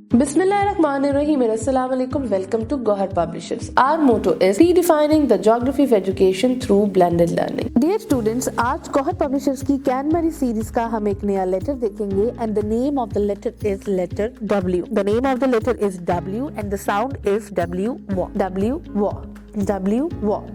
Bismillahirrahmanirrahim. Assalamualaikum. Welcome to Gohar Publishers. Our motto is redefining the geography of education through blended learning. Dear students, आज Gohar publishers की कैनमरी series का हम एक नया letter देखेंगे and the name of the letter is letter W. The name of the letter is W and the sound is W. W. W.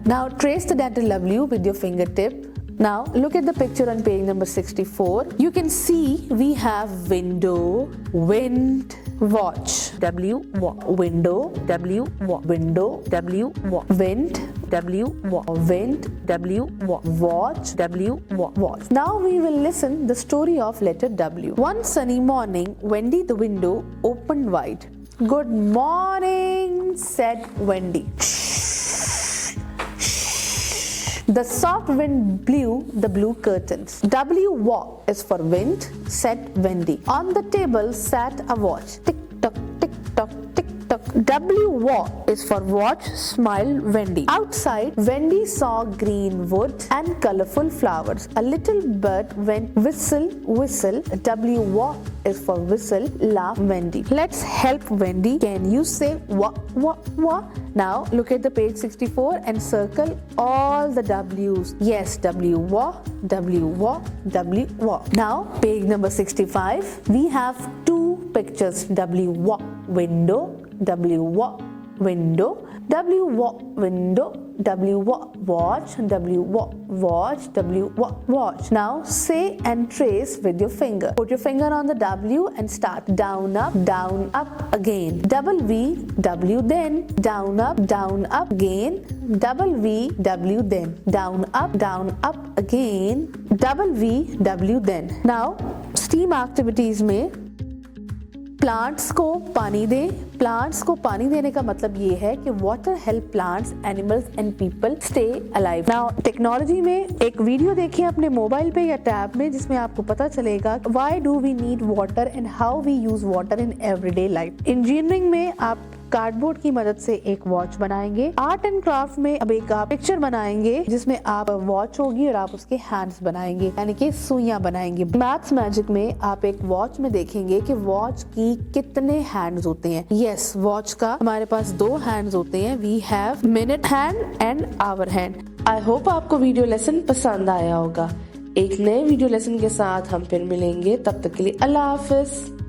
Now trace the letter W with your fingertip. Now look at the picture on page number 64. You can see we have window, wind, watch. W, window, W, window, W, wind, W, wind, W, watch, W, watch. Now we will listen the story of letter W. One sunny morning, Wendy the window opened wide. Good morning, said Wendy. The soft wind blew the blue curtains. W is for wind, said Wendy. On the table sat a watch. Tick tock, tick tock, tick tock. W is for watch, smiled Wendy. Outside, Wendy saw green wood and colorful flowers. A little bird went whistle, whistle. W is for whistle, laughed Wendy. Let's help Wendy. Can you say wa? Now look at the page 64 and circle all the W's. Yes, W. Now page number 65. We have two pictures. W window, W window, W window, W watch, W watch, W watch. Now say and trace with your finger. Put your finger on the W and start down up again. Double V, W then, down up again. Double V, W then, down up again. Double V, W then. Now STEAM activities में plants को पानी दें। Plants को पानी देने का मतलब ये है कि water help plants, animals and people stay alive. Now technology में एक वीडियो देखिए अपने मोबाइल पे या टैब में, जिसमें आपको पता चलेगा why do we need water and how we use water in everyday life. Engineering में आप कार्डबोर्ड की मदद से एक वॉच बनाएंगे। आर्ट एंड क्राफ्ट में अब एक आप पिक्चर बनाएंगे जिसमें आप वॉच होगी और आप उसके हैंड्स बनाएंगे, यानी कि सुइयां बनाएंगे। मैथ्स मैजिक में आप एक वॉच में देखेंगे कि वॉच की कितने हैंड्स होते हैं। यस, वॉच का हमारे पास 2 हैंड्स होते हैं। We have minute hand and hour hand. I hope आपको वीडियो लेसन पसंद आया होगा। एक नए वीडियो लेसन के साथ हम फिर मिलेंगे, तब तक के लिए अल्लाह हाफिज।